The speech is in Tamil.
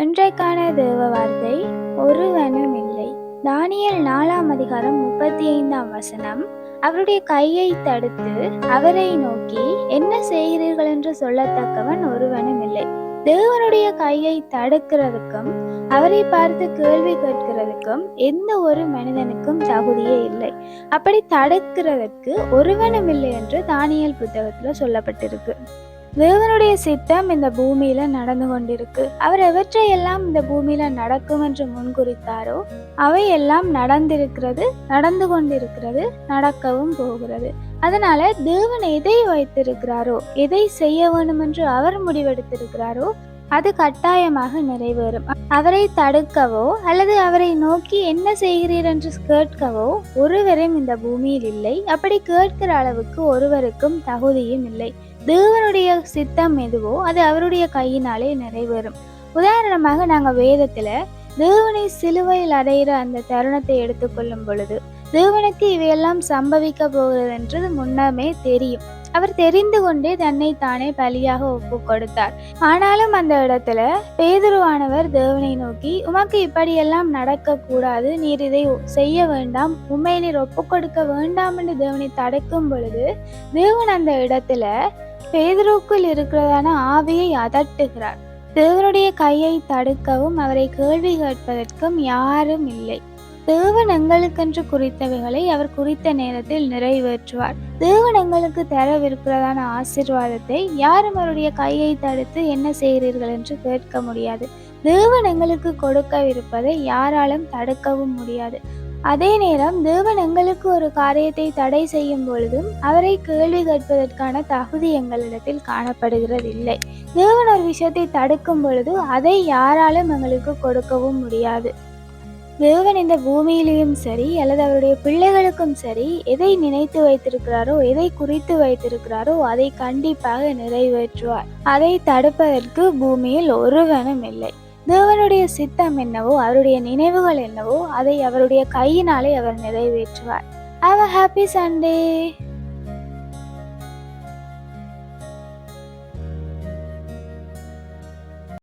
இன்றைக்கான தேவ வார்த்தை ஒருவனும் இல்லை. தானியேல் 4ஆம் அதிகாரம் 35ஆம் வசனம். அவருடைய கையை தடுத்து அவரை நோக்கி என்ன செய்கிறீர்கள் என்று சொல்லத்தக்கவன் ஒருவனும் இல்லை. தேவனுடைய கையை தடுக்கிறதுக்கும் அவரை பார்த்து கேள்வி கேட்கிறதுக்கும் எந்த ஒரு மனிதனுக்கும் தகுதியே இல்லை. அப்படி தடுக்கிறதற்கு ஒருவனும் இல்லை என்று தானியேல் புத்தகத்துல சொல்லப்பட்டிருக்கு. தேவனுடைய சித்தம் இந்த பூமியில நடந்து கொண்டிருக்கு. அவர் எவற்றையெல்லாம் இந்த பூமியில நடக்கும் என்று முன்குறித்தாரோ அவையெல்லாம் நடந்திருக்கிறது, நடந்து கொண்டிருக்கிறது, நடக்கவும் போகிறது. அதனால தேவன் எதை வைத்திருக்கிறாரோ, எதை செய்ய வேண்டும் என்று அவர் முடிவெடுத்திருக்கிறாரோ அது கட்டாயமாக நிறைவேறும். அவரை தடுக்கவோ அல்லது அவரை நோக்கி என்ன செய்கிறீர் என்று கேட்கவோ ஒருவரும் இந்த பூமியில் இல்லை. அப்படி கேட்கிற அளவுக்கு ஒருவருக்கும் தகுதியும் இல்லை. தேவனுடைய சித்தம் எதுவோ அது அவருடைய கையினாலே நிறைவேறும். உதாரணமாக நாங்கள் வேதத்துல தேவனை சிலுவையில் அடைகிற அந்த தருணத்தை எடுத்துக்கொள்ளும் பொழுது தேவனுக்கு இவையெல்லாம் சம்பவிக்க போகிறது என்றது முன்னமே தெரியும். அவர் தெரிந்து கொண்டே தன்னை தானே பலியாக ஒப்பு கொடுத்தார். ஆனாலும் அந்த இடத்துல பேதுருவானவர் தேவனை நோக்கி, உமக்கு இப்படியெல்லாம் நடக்க கூடாது, நீர் இதை செய்ய வேண்டாம், உண்மையை நீர் ஒப்பு கொடுக்க வேண்டாம் என்று தேவனை தடுக்கும் பொழுது தேவன் அந்த இடத்துல பேதுருக்குள் இருக்கிறதான ஆவியை அதட்டுகிறார். தேவனுடைய கையை தடுக்கவும் அவரை கேள்வி கேட்பதற்கும் யாரும் இல்லை. தேவன் எங்களுக்கென்று குறித்தவைகளை அவர் குறித்த நேரத்தில் நிறைவேற்றுவார். தேவன் எங்களுக்கு தரவிருக்கிறதான ஆசீர்வாதத்தை யாரும் அவருடைய கையை தடுத்து என்ன செய்கிறீர்கள் என்று கேட்க முடியாது. தேவன் எங்களுக்கு கொடுக்கவிருப்பதை யாராலும் தடுக்கவும் முடியாது. அதே நேரம் தேவன் எங்களுக்கு ஒரு காரியத்தை தடை செய்யும் பொழுதும் அவரை கேள்வி கேட்பதற்கான தகுதி எங்களிடத்தில் காணப்படுகிறது இல்லை. தேவன் ஒரு விஷயத்தை தடுக்கும் பொழுது அதை யாராலும் எங்களுக்கு கொடுக்கவும் முடியாது. தேவன் இந்த பூமியிலையும் சரி அல்லது அவருடைய பிள்ளைகளுக்கும் சரி எதை நினைத்து வைத்திருக்கிறாரோ, எதை குறித்து வைத்திருக்கிறாரோ அதை கண்டிப்பாக நிறைவேற்றுவார். அதை தடுப்பதற்கு பூமியில் ஒருவனும் இல்லை. தேவனுடைய சித்தம் என்னவோ, அவருடைய நினைவுகள் என்னவோ அதை அவருடைய கையினாலே அவர் நிறைவேற்றுவார். Have a happy Sunday.